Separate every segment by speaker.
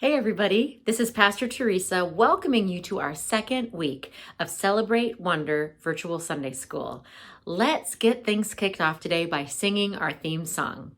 Speaker 1: Hey everybody, this is Pastor Teresa welcoming you to our second week of Celebrate Wonder Virtual Sunday School. Let's get things kicked off today by singing our theme song.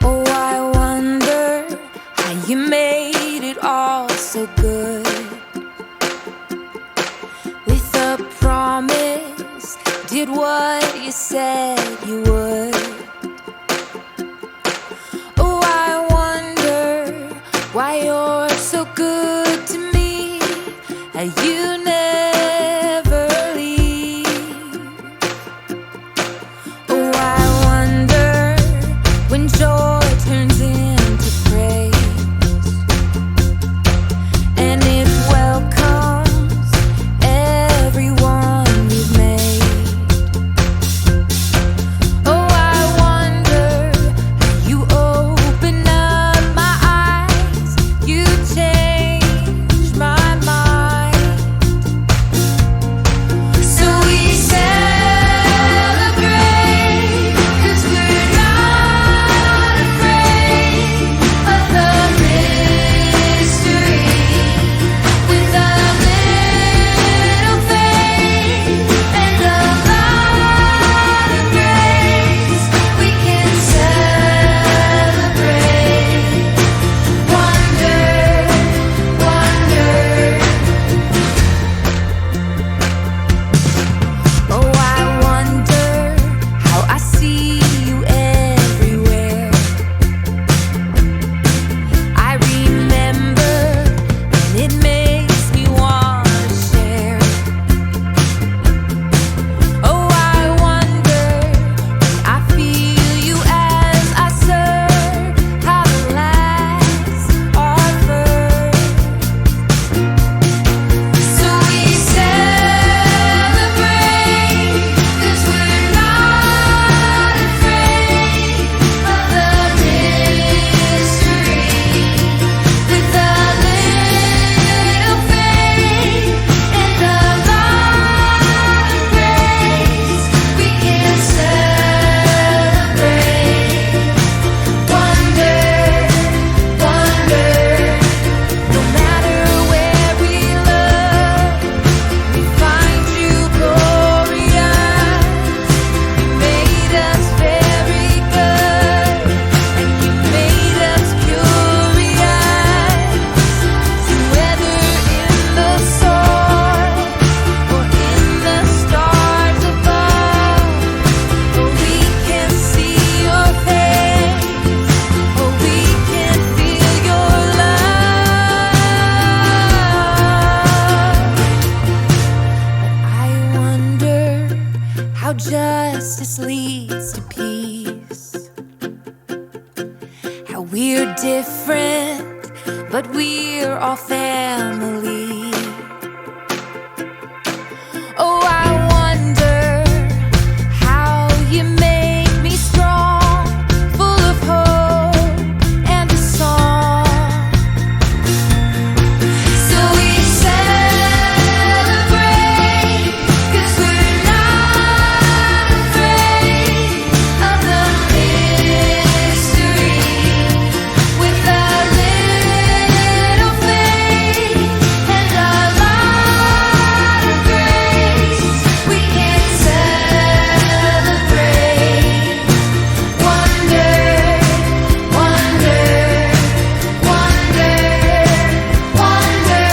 Speaker 2: Oh, I wonder how you made it all so good. With a promise, did what you said you would. Oh, I wonder why you're so good to me, how you never leave. Oh, I wonder when joy turns into praise, and it welcomes everyone you've made. Oh, I wonder how you open up my eyes, you change my mind. So we celebrate, 'cause we're not afraid of the mystery. With a little faith and a lot of grace, we can celebrate wonder, wonder. Oh, I wonder how I see you everywhere. I remember, and it makes me want to share. Oh, I wonder when I feel you as I serve, how the last are first. So we celebrate, 'cause we're not afraid of the mystery. With a little faith and a lot of grace, we can celebrate wonder, wonder. No matter where we look, we find you glorious. You made us very good, and you made us curious. So whether in the soil or in the stars above, or we can see your face, or we can feel your love. But I wonder how justice leads to peace, how we're different, but we're all family. Oh, I wonder how you make me strong, full of hope and a song. So we celebrate, 'cause we're not afraid of the mystery. With a little faith and a lot of grace, we can celebrate wonder, wonder, wonder, wonder.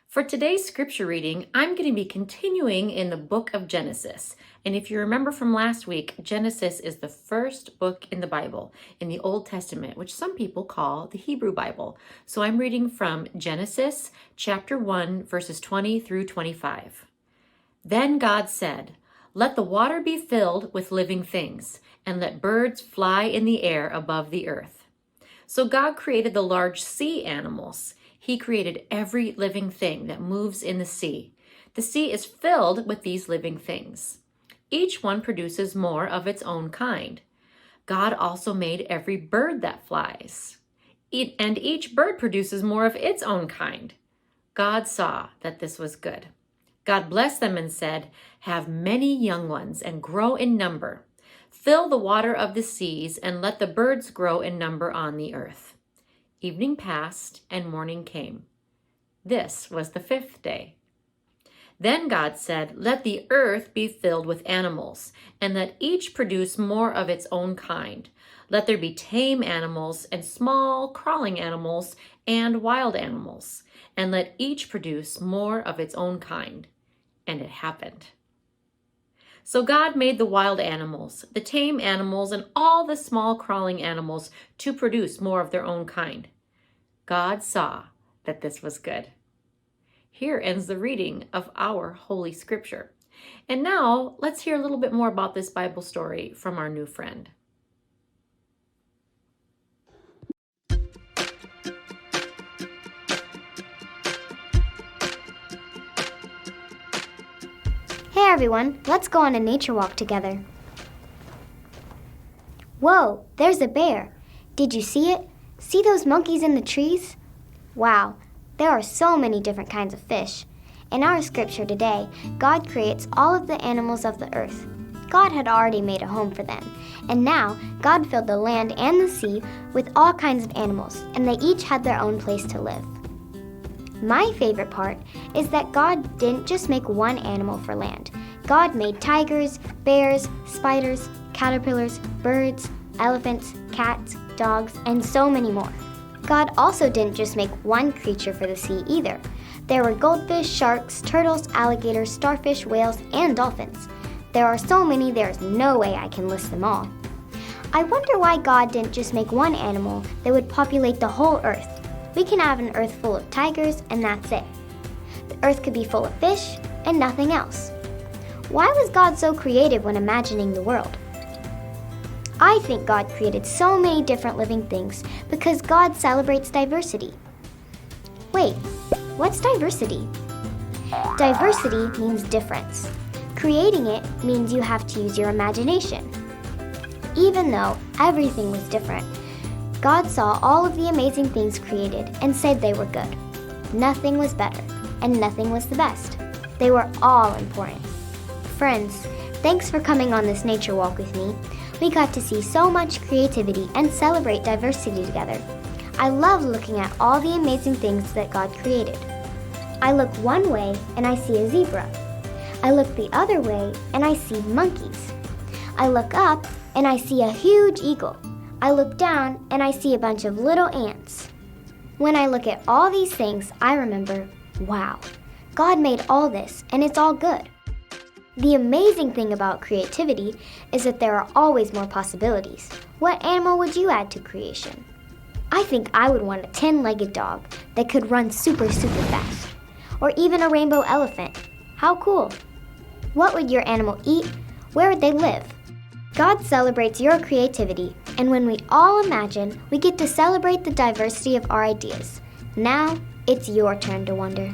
Speaker 1: For today's scripture reading, I'm going to be continuing in the book of Genesis. And if you remember from last week, Genesis is the first book in the Bible, in the Old Testament, which some people call the Hebrew Bible. So I'm reading from Genesis chapter 1, verses 20 through 25. Then God said, "Let the water be filled with living things, and let birds fly in the air above the earth." So God created the large sea animals. He created every living thing that moves in the sea. The sea is filled with these living things. Each one produces more of its own kind. God also made every bird that flies. And each bird produces more of its own kind. God saw that this was good. God blessed them and said, "Have many young ones and grow in number. Fill the water of the seas and let the birds grow in number on the earth." Evening passed and morning came. This was the fifth day. Then God said, "Let the earth be filled with animals, and let each produce more of its own kind. Let there be tame animals and small crawling animals and wild animals, and let each produce more of its own kind." And it happened. So God made the wild animals, the tame animals, and all the small crawling animals to produce more of their own kind. God saw that this was good. Here ends the reading of our Holy Scripture. And now let's hear a little bit more about this Bible story from our new friend.
Speaker 3: Hey everyone, let's go on a nature walk together. Whoa, there's a bear. Did you see it? See those monkeys in the trees? Wow, there are so many different kinds of fish. In our scripture today, God creates all of the animals of the earth. God had already made a home for them, and now God filled the land and the sea with all kinds of animals, and they each had their own place to live. My favorite part is that God didn't just make one animal for land. God made tigers, bears, spiders, caterpillars, birds, elephants, cats, dogs, and so many more. God also didn't just make one creature for the sea either. There were goldfish, sharks, turtles, alligators, starfish, whales, and dolphins. There are so many there's no way I can list them all. I wonder why God didn't just make one animal that would populate the whole earth. We can have an earth full of tigers and that's it. The earth could be full of fish and nothing else. Why was God so creative when imagining the world? I think God created so many different living things because God celebrates diversity. Wait, what's diversity? Diversity means difference. Creating it means you have to use your imagination. Even though everything was different, God saw all of the amazing things created and said they were good. Nothing was better, and nothing was the best. They were all important. Friends, thanks for coming on this nature walk with me. We got to see so much creativity and celebrate diversity together. I love looking at all the amazing things that God created. I look one way and I see a zebra. I look the other way and I see monkeys. I look up and I see a huge eagle. I look down and I see a bunch of little ants. When I look at all these things, I remember, wow, God made all this and it's all good. The amazing thing about creativity is that there are always more possibilities. What animal would you add to creation? I think I would want a 10-legged dog that could run super fast. Or even a rainbow elephant. How cool! What would your animal eat? Where would they live? God celebrates your creativity, and when we all imagine, we get to celebrate the diversity of our ideas. Now, it's your turn to wonder.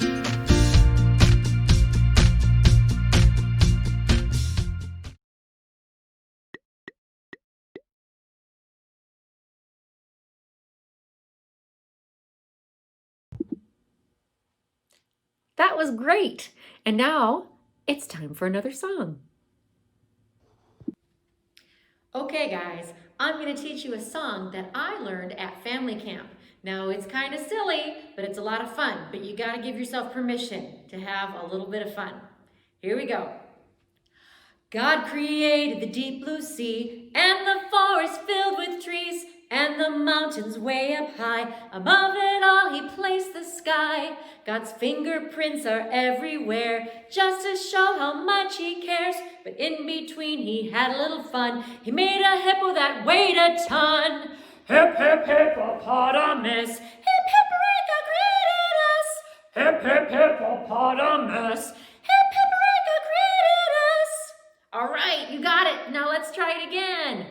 Speaker 1: That was great! And now it's time for another song. Okay guys, I'm going to teach you a song that I learned at family camp. Now it's kind of silly, but it's a lot of fun, but you got to give yourself permission to have a little bit of fun. Here we go. God created the deep blue sea and the forest filled with trees and the mountains way up high. Above it all he placed the sky. God's fingerprints are everywhere just to show how much he cares. But in between he had a little fun. He made a hippo that weighed a ton. Hip, hip, hippopotamus. Hip, hip, greeted us. Hip, hip, hippopotamus. Hip, hip, greeted Now let's try it again.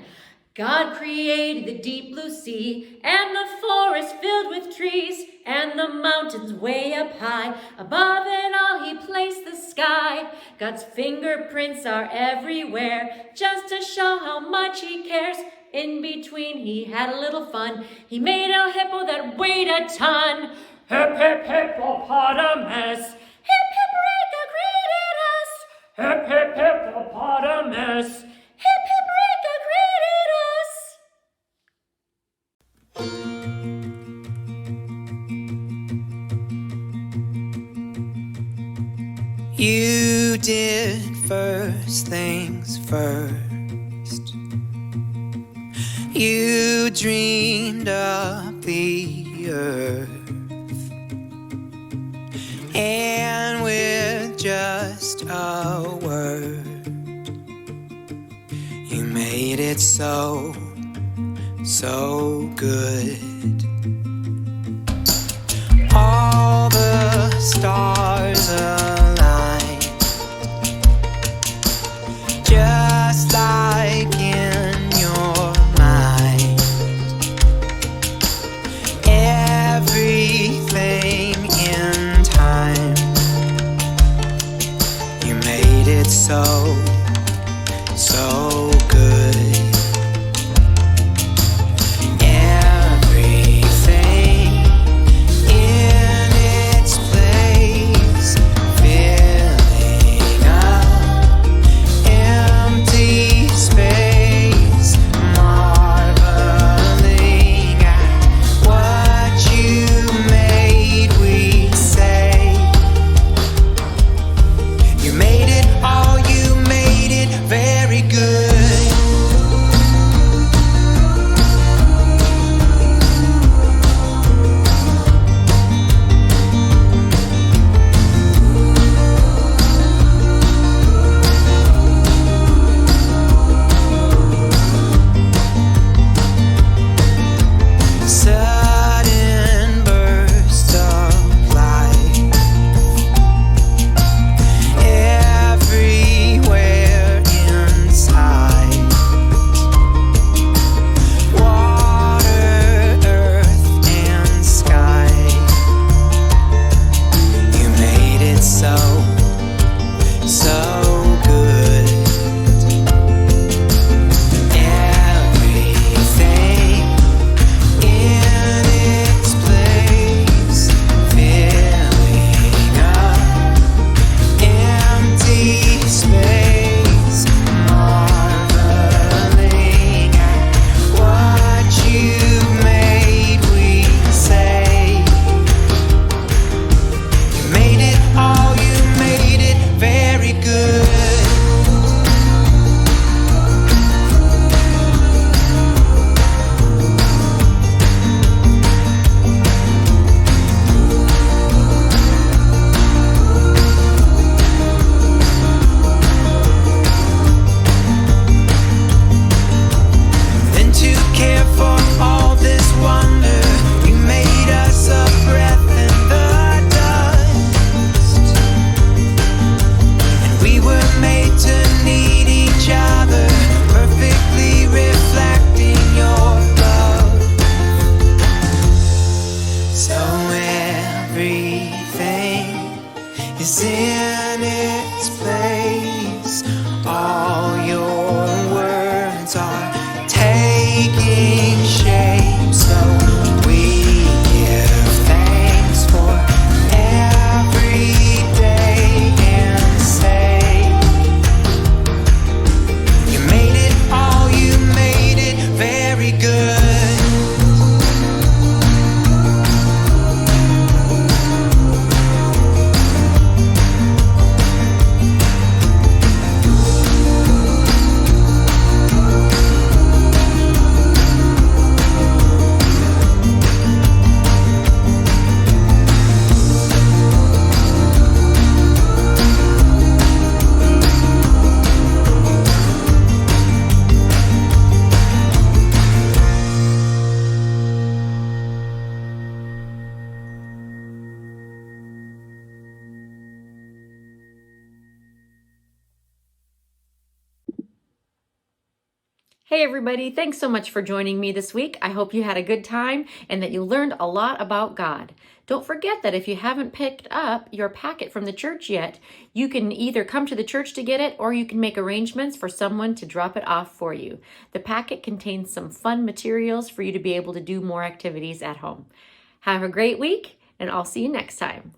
Speaker 1: God created the deep blue sea and the forest filled with trees and the mountains way up high. Above it all he placed the sky. God's fingerprints are everywhere just to show how much he cares. In between he had a little fun. He made a hippo that weighed a ton. Hip, hip, hippopotamus. Hip, hip, Rika greeted us. Hip, hip, hippopotamus. Hip, hip, Rika greeted us.
Speaker 4: You did first things first. You dreamed up the earth, and with just a word, you made it so, so good. All the stars aligned, just like in your mind. Everything in time, you made it so, so good. Everything in its place, filling up empty space, marveling at what you made. We say, you made it all, you made it very good. Sudden burst of light, everywhere inside. Water, earth, and sky, you made it so, so good. Everything in its place, filling up empty space, marveling at what you made. We say, you made it all, you made it very good. Then to care for all this wonder, you made us a breath in the dust, and we were made to need each other, perfectly reflecting your love. So everything is in its place. All your words are taking shape. So we give thanks for every day and say, you made it all, you made it very good.
Speaker 1: Hey everybody, thanks so much for joining me this week. I hope you had a good time and that you learned a lot about God. Don't forget that if you haven't picked up your packet from the church yet, you can either come to the church to get it or you can make arrangements for someone to drop it off for you. The packet contains some fun materials for you to be able to do more activities at home. Have a great week, and I'll see you next time.